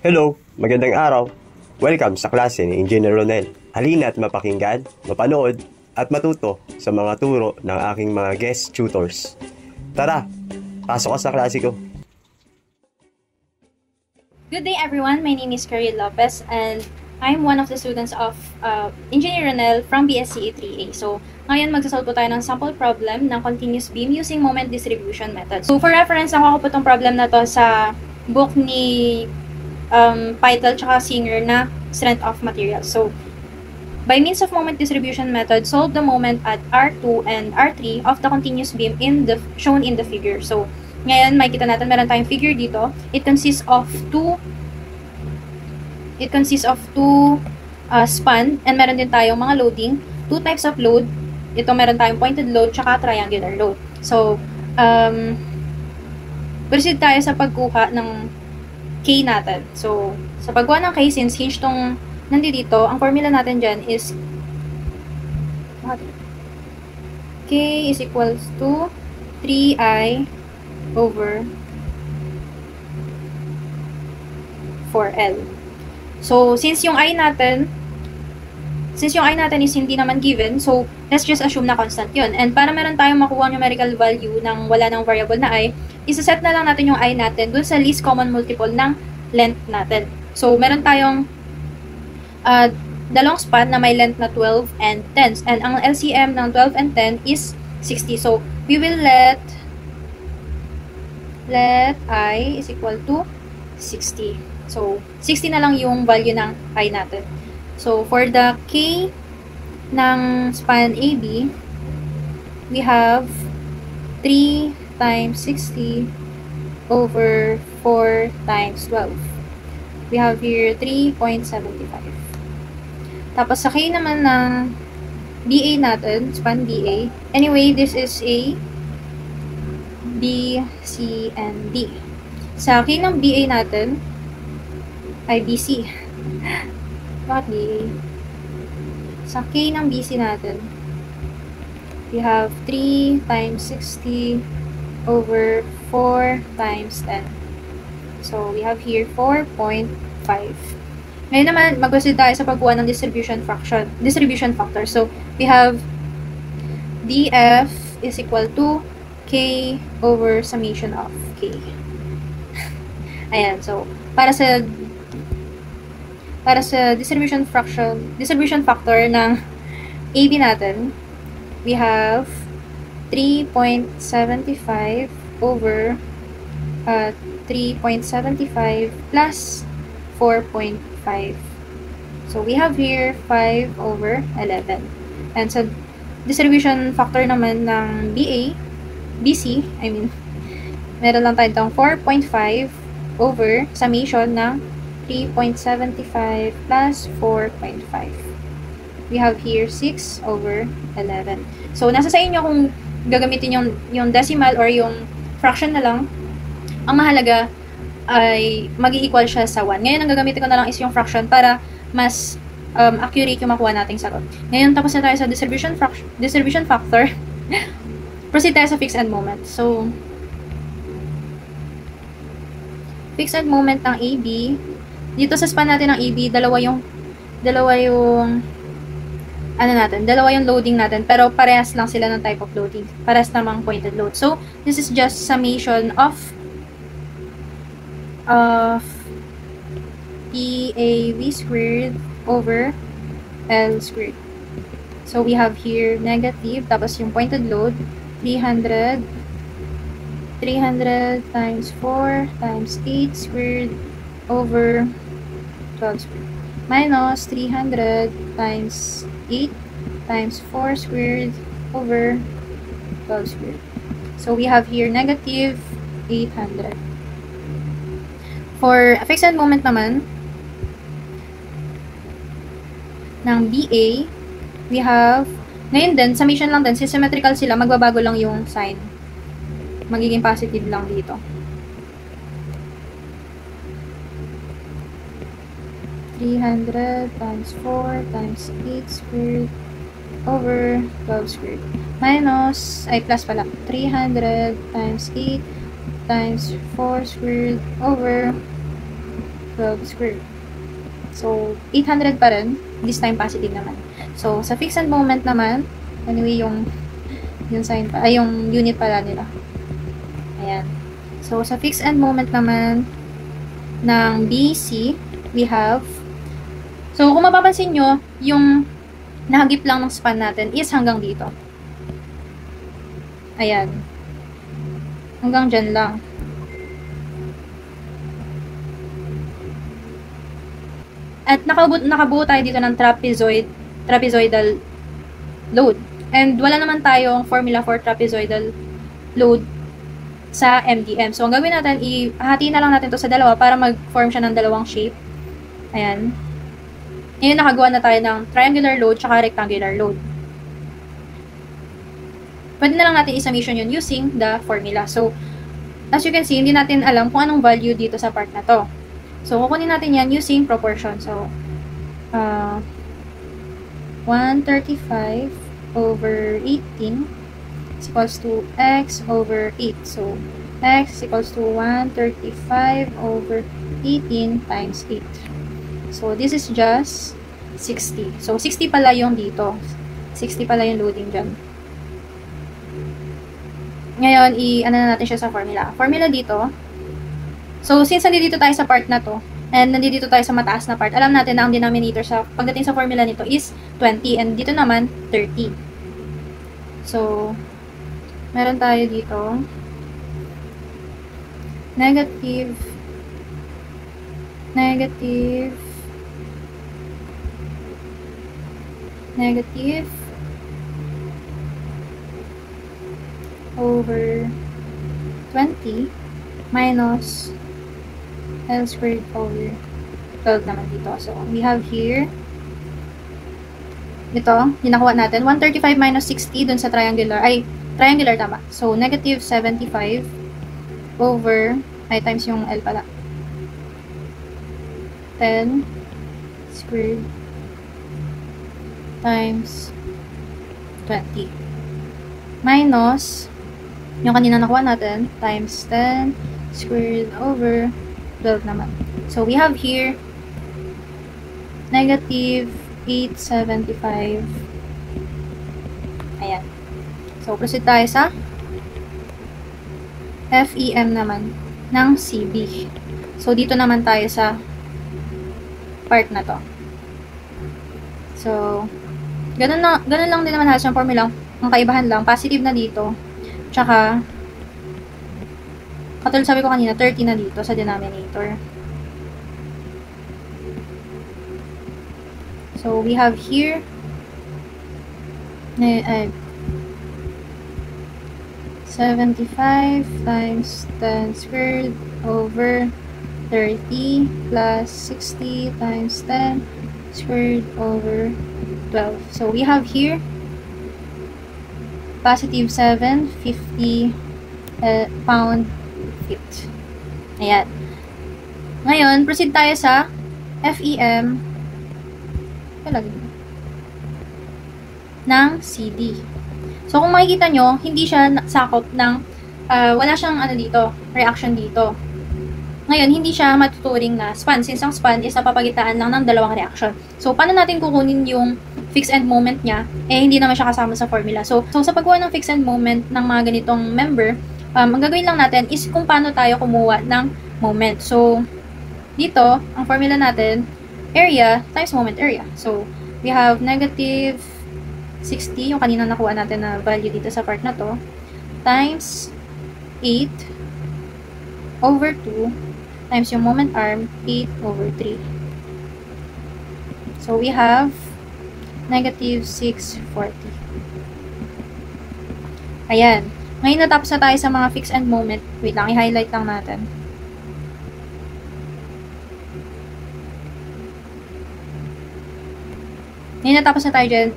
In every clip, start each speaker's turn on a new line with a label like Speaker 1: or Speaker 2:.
Speaker 1: Hello, magandang araw. Welcome sa klase ni Engineer Ronel. Halina at mapakinggan, mapanood, at matuto sa mga turo ng aking mga guest tutors. Tara, pasok ka sa klase ko.
Speaker 2: Good day everyone, my name is Carrie Lopez and I'm one of the students of Engineer Ronel from BSCE 3A. So, ngayon magsasolve po tayo ng sample problem ng continuous beam using moment distribution method. So, for reference, nakuha ko po itong problem na to sa book ni Pytel tsaka Singer na Strength of Materials. So, by means of moment distribution method, solve the moment at R2 and R3 of the continuous beam shown in the figure. So, ngayon, makikita natin, meron tayong figure dito. It consists of two span, and meron din tayong mga loading, two types of load. Ito meron tayong pointed load, tsaka triangular load. So, proceed tayo sa pagkuha ng K natin. So, sa pagkuha ng K, since hinge tong nandito, ang formula natin dyan is K is equals to 3I over 4L. So, since yung I natin is hindi naman given, so, let's just assume na constant yun. And para meron tayong makuha numerical value ng wala ng variable na I, isa-set na lang natin yung I natin dun sa least common multiple ng length natin. So, meron tayong dalawang span na may length na 12 and 10. And ang LCM ng 12 and 10 is 60. So, we will let I is equal to 60. So, 60 na lang yung value ng I natin. So, for the K ng span AB, we have 3 times 60 over 4 times 12. We have here 3.75. Tapos, sa K naman ng BA natin, span BA, anyway, this is A, B, C, and D. Sa K ng BA natin, ay BC. Bakit BA? Sa K ng BC natin, we have 3 times 60 over 4 times 10. So, we have here 4.5. Ngayon naman, mag-proceed tayo sa pagkuha ng distribution factor. So, we have DF is equal to K over summation of K. Ayan, so, para sa distribution factor ng AB natin, we have 3.75 over 3.75 plus 4.5. So, we have here 5 over 11. And sa distribution factor naman ng BC, meron lang tayo itong 4.5 over summation ng 3.75 plus 4.5. We have here 6 over 11. So, nasa sa inyo kung gagamitin yung decimal or yung fraction na lang. Ang mahalaga ay mag-i-equal siya sa 1. Ngayon, ang gagamitin ko na lang is yung fraction para mas accurate yung makuha nating sagot. Ngayon, tapos na tayo sa distribution factor. Proceed tayo sa fixed end moment. So, fixed end moment ng AB. Dito sa span natin ng AB, dalawa yung loading natin, pero parehas lang sila ng type of loading. Parehas namang pointed load. So, this is just summation of EAV squared over L squared. So, we have here negative, tapos yung pointed load, 300 times 4 times 8 squared over 12 squared. Minus 300 times 8 times 4 squared over 12 squared. So, we have here negative 800. For fixed end moment naman, ng BA, we have, ngayon din, summation lang din, since symmetrical sila, magbabago lang yung sign. Magiging positive lang dito. 300 times 4 times 8 squared over 12 squared. Minus, ay plus pala, 300 times 8 times 4 squared over 12 squared. So, 800 pa rin. This time, positive naman. So, sa fixed end moment naman, anyway, yung sign pa, ay, yung unit pala nila. Ayan. So, sa fixed end moment naman, ng BC, we have, so, kung mapapansin nyo, yung nahagip lang ng span natin is hanggang dito. Ayan. Hanggang dyan lang. At nakabuo tayo dito ng trapezoidal load. And wala naman tayong formula for trapezoidal load sa MDM. So, ang gawin natin, ihati na lang natin to sa dalawa para mag-form siya ng dalawang shape. Ayan. Ngayon, nakagawa na tayo ng triangular load tsaka rectangular load. Pwede na lang natin i-summation yun using the formula. So, as you can see, hindi natin alam kung anong value dito sa part na to. So, kukunin natin yan using proportion. So, 135 over 18 is equals to x over 8. So, x is equals to 135 over 18 times 8. So, this is just 60. So, 60 pala yung dito. 60 pala yung loading dyan. Ngayon, ano na natin siya sa formula. Formula dito. So, since nandito tayo sa part na to, and nandito tayo sa mataas na part, alam natin na ang denominator sa pagdating sa formula nito is 20, and dito naman, 30. So, meron tayo dito, negative over 20 minus L squared over 12 naman dito. So, we have here, ito, ginakuha natin, 135 minus 60 dun sa triangular tama. So, negative 75 over, times yung L pala. 10 squared times 20. Minus, yung kanina nakuha natin, times 10 squared over 12 naman. So, we have here negative 875. Ayan. So, proceed tayo sa FEM naman ng CB. So, dito naman tayo sa part na to. So, ganun lang din naman halos yung formula. Ang kaibahan lang, positive na dito. Tsaka, katulad sabi ko kanina, 30 na dito sa denominator. So, we have here 75 times 10 squared over 30 plus 60 times 10 squared over 12. So, we have here positive 750 pound-feet. Ayan. Ngayon, proceed tayo sa FEM ng CD. So, kung makikita nyo, hindi siya sakop ng, wala siyang reaction dito. Ngayon, hindi siya matuturing na span, since ang span is napapagitaan lang ng dalawang reaction. So, paano natin kukunin yung fixed end moment niya? Hindi naman siya kasama sa formula. So sa paggawa ng fixed end moment ng mga ganitong member, ang gagawin lang natin is kung paano tayo kumuha ng moment. So, dito, ang formula natin, area times moment area. So, we have negative 60, yung kanina nakuha natin na value dito sa part na to, times 8 over 2 times yung moment arm, 8 over 3. So, we have negative 640. Ayan. Ngayon natapos na tayo sa mga fixed end moment. Wait lang, i-highlight lang natin. Ngayon natapos na tayo dyan,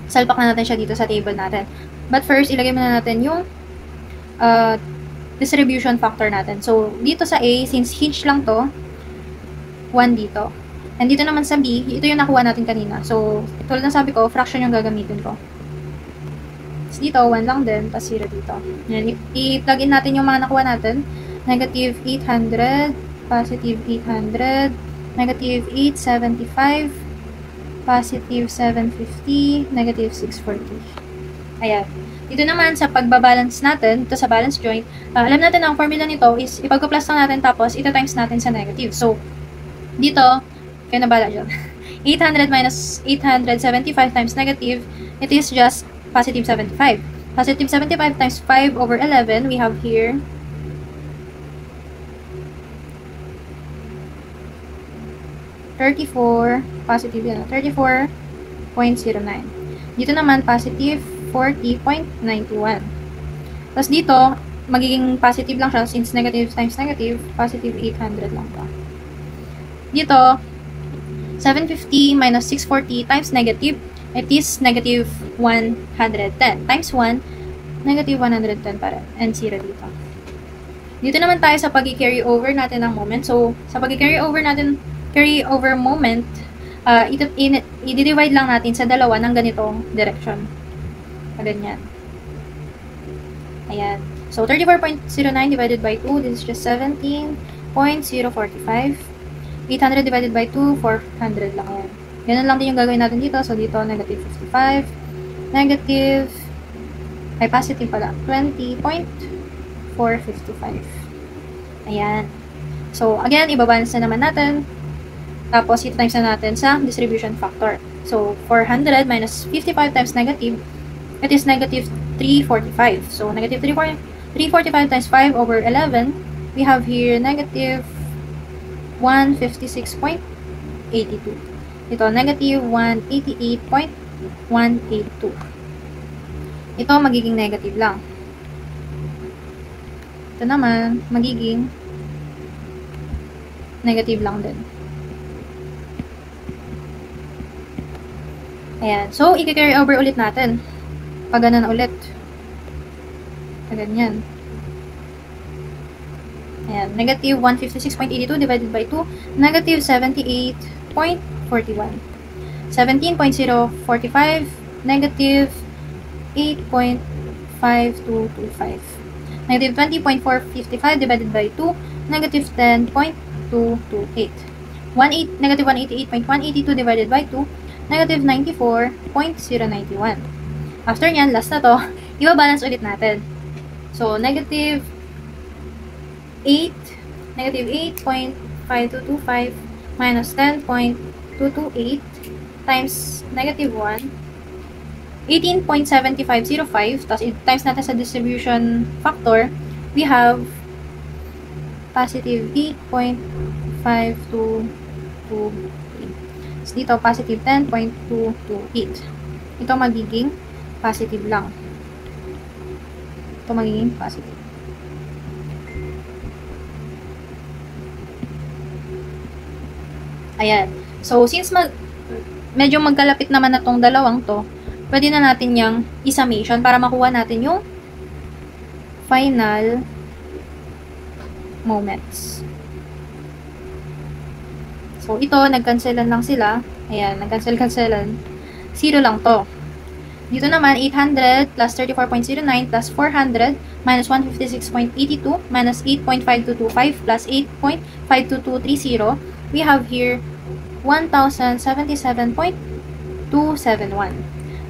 Speaker 2: salpak na natin siya dito sa table natin. But first, ilagay muna natin yung distribution factor natin. So, dito sa A, since hinge lang to, 1 dito. And dito naman sa B, ito yung nakuha natin kanina. So, tulad ng sabi ko, fraction yung gagamitin ko. So, dito, 1 lang din, tapos 0 dito. I-plug in natin yung mga nakuha natin. Negative 800 positive 800, negative 875, positive 750, negative 640. Ayan. Dito naman sa pagbabalance natin, ito sa balance joint, alam natin ang formula nito is ipagpa-plus lang natin tapos ita-times natin sa negative. So, dito, kaya nabala dyan. 800 minus 875 times negative, it is just positive 75. Positive 75 times 5 over 11, we have here 34, positive yan, 34.09. Dito naman, positive 40.91. Tapos dito, magiging positive lang siya since negative times negative, positive 800 lang pa. Dito, 750 minus 640 times negative, it is negative 110. Times 1, negative 110 pa rin. And 0 dito. Dito naman tayo sa pag-carry over natin ng moment. So, sa pag-carry over natin, carry over moment, i-divide lang natin sa dalawa ng ganitong direction. Ganyan. Ayan. So, 34.09 divided by 2, this is just 17.045. 800 divided by 2, 400 lang yan. Ganun lang din yung gagawin natin dito. So, dito, negative 55. Negative, ay positive pala, 20.455. Ayan. So, again, ibabalance na naman natin. Tapos, ito-times na natin sa distribution factor. So, 400 minus 55 times negative, it is negative 345. So, negative 345 times 5 over 11, we have here negative 156.82. Ito, negative 188.182. Ito, magiging negative lang. Ito naman, magiging negative lang din. Ayan. So, i-carry over ulit natin. Pag ganun ulit. Pag ganyan. Ayan. Negative 156.82 divided by 2. Negative 78.41. 17.045. Negative 8.5225. Negative 20.455 divided by 2. Negative 10.228. Negative 188.182 divided by 2. Negative 94.091. After nyan, last na to, i-balance ulit natin. So, negative 8, negative 8.5225 minus 10.228 times negative 1, 18.7505, tapos times natin sa distribution factor, we have positive 8.5228. So, dito, positive 10.228. Ito magiging positive lang. Ito magiging positive. Ayan. So, since medyo magkalapit naman na tong dalawang to, pwede na natin yung i-summation para makuha natin yung final moments. So, ito, nag-cancelan lang sila. Ayan, nag-cancel-cancelan. 0 lang to. Dito naman, 800 plus 34.09 plus 400 minus 156.82 minus 8.5225 plus 8.52230. We have here 1,077.271.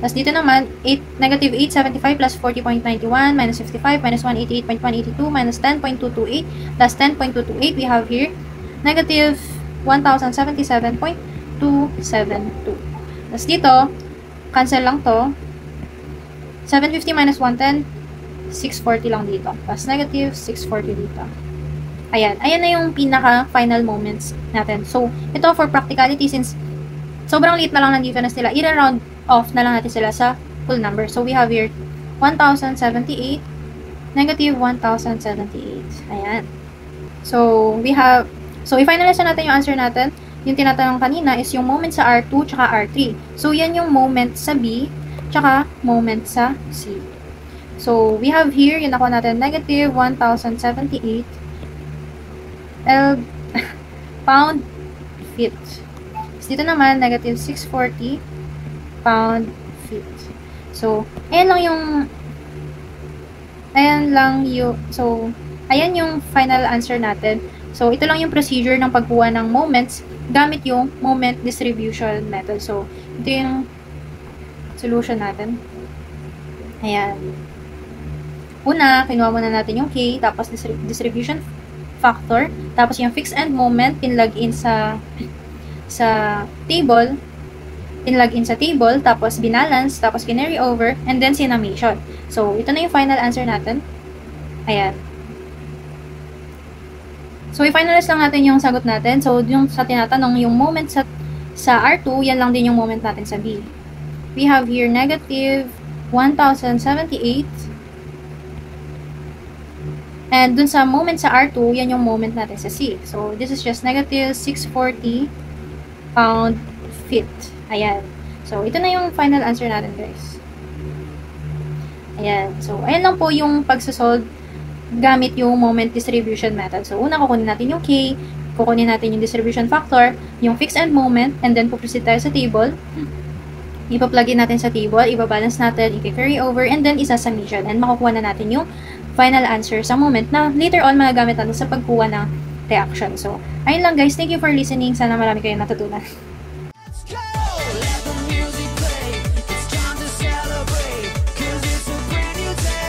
Speaker 2: Tapos dito naman, negative 875 plus 40.91 minus 55 minus 188.182 minus 10.228 plus 10.228. We have here negative 1,077.272. Tapos dito, cancel lang to. 750 minus 110, 640 lang dito. Plus negative 640 dito. Ayan. Ayan na yung pinaka-final moments natin. So, ito for practicality, since sobrang liit na lang ng difference nila, i-round off na lang natin sila sa full number. So, we have here 1,078, negative 1,078. Ayan. So, i-finalize na natin yung answer natin. Yung tinatanong kanina is yung moment sa R2 tsaka R3. So, yan yung moment sa B tsaka moment sa C. So, we have here, yung nakuha natin, negative 1,078 pound feet. So, dito naman, negative 640 pound feet. So, ayan lang yung final answer natin So, ito lang yung procedure ng pagkuha ng moments gamit yung moment distribution method. So, ito yung solution natin. Ayan. Una, kinuha muna natin yung K, tapos distribution factor, tapos yung fixed end moment, pinlog in sa table, tapos binalance, tapos kinary over, and then sinamation. So, ito na yung final answer natin. Ayan. So, i-finalize lang natin yung sagot natin. So, yung sa tinatanong, yung moment sa R2, yan lang din yung moment natin sa B. We have here negative 1,078. And dun sa moment sa R2, yan yung moment natin sa C. So, this is just negative 640 pound-feet. Ayan. So, ito na yung final answer natin, guys. Ayan. So, ayan lang po yung pagsasolve gamit yung moment distribution method. So, una, kukunin natin yung K, kukunin natin yung distribution factor, yung fixed end moment, and then puproceed tayo sa table. Ipa-plug in natin sa table, ibabalance natin, i-carry over, and then isa-summation. And makukuha na natin yung final answer sa moment na later on magagamit natin sa pagkuha ng reaction. So, ayun lang guys. Thank you for listening. Sana marami kayong natutunan.